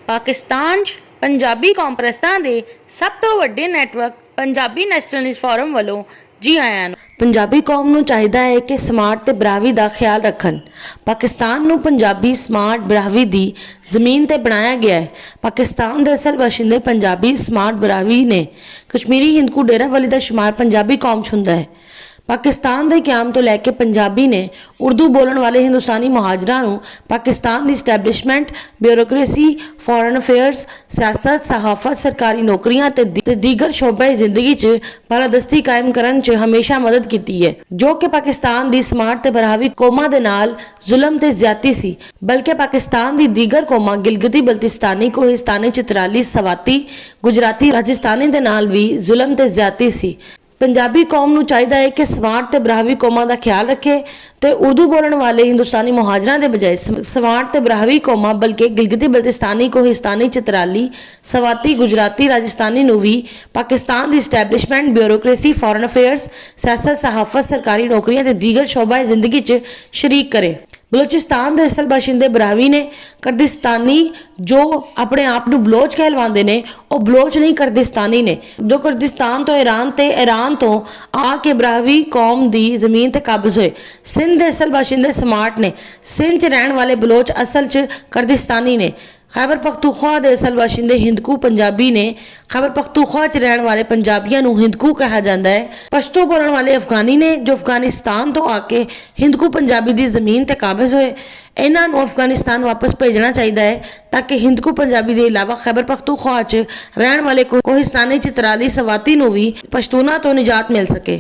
पाकिस्तान 'ਚ पंजाबी कॉम्प्रैसां दे सब तो वड्डे नैटवर्क पंजाबी नैशनलिस्ट फोरम वालों जी आयां नूं। पंजाबी कौम नूं चाहीदा है कि स्मार्ट ते बराबरी दा ख्याल रखन। पाकिस्तान नूं पंजाबी स्मार्ट बराबरी दी जमीन ते बनाया गया है। पाकिस्तान दे असल बाशिंदे पंजाबी स्मार्ट बराबरी ने कश्मीरी हिंदकू डेरा वाली दा शुमार पंजाबी कौम च हुंदा है। पाकिस्तान के क्याम तो लैके पंजाबी ने उर्दू बोलन वाले हिंदुस्तानी मुहाजरां नूं पाकिस्तान की इस्टैबलिशमेंट ब्यूरोक्रेसी फॉरन अफेयर्स सियासत सहाफत सरकारी नौकरियां ते दीगर शोबे जिंदगी च बालादस्ती कायम करन च हमेशा मदद की है, जो कि पाकिस्तान की स्मार्ट ते बराबरी कौमां दे नाल जुल्म ते ज्यादती सी। बल्कि पाकिस्तान की दीगर कौमां गिलगिती बल्तिस्तानी कोहिस्तानी चित्राली सवाती गुजराती राजस्थानी दे नाल भी जुल्म ते ज्यादती सी। पंजाबी कौम नूं चाहिदा है कि स्मार्ट ते बराबरी कौमां दा ख्याल रखे ते उर्दू बोलण वाले हिंदुस्तानी मुहाजरां दे बजाय स्मार्ट ते बराबरी कौमां बल्कि गिलगिती बल्तिस्तानी कोहिस्तानी चित्राली सवाती गुजराती राजस्थानी नूं भी पाकिस्तान की इस्टैबलिशमेंट ब्यूरोक्रेसी फॉरन अफेयर्स सियासत सहाफत सरकारी नौकरियां ते दीगर शोबा जिंदगी च शरीक करे। बलोचिस्तान के असल बाशिंदे बरावी ने कर्दिस्तानी जो अपने आप नूं बलोच कहलवाते हैं वह बलोच नहीं कर्दिस्तानी ने, जो कर्दिस्तान तो ईरान तो आके बरावी कौम की जमीन ते काबिज होए। सिंध के असल बाशिंदे स्मार्ट ने, सिंध च रहने वाले बलोच असल च कर्दिस्तानी ने। खैबर पख्तूनख्वा के असल बाशिंदे हिंदकू पंजाबी ने, खैबर पख्तूनख्वा च रहने वाले पंजाबियों नूं हिंदकू कहा जाता है। पश्तो बोलने वाले अफगानी ने, जो अफगानिस्तान तो आके हिंदकू पंजाबी की जमीन ते काबिज होए। इन्हां नूं अफगानिस्तान वापस भेजना चाहिए है ताकि हिंदकू पंजाबी के अलावा खैबर पख्तूनख्वा च रहने वाले कोहिस्तानी चित्राली सवाती नूं भी पश्तूना तो निजात मिल सके।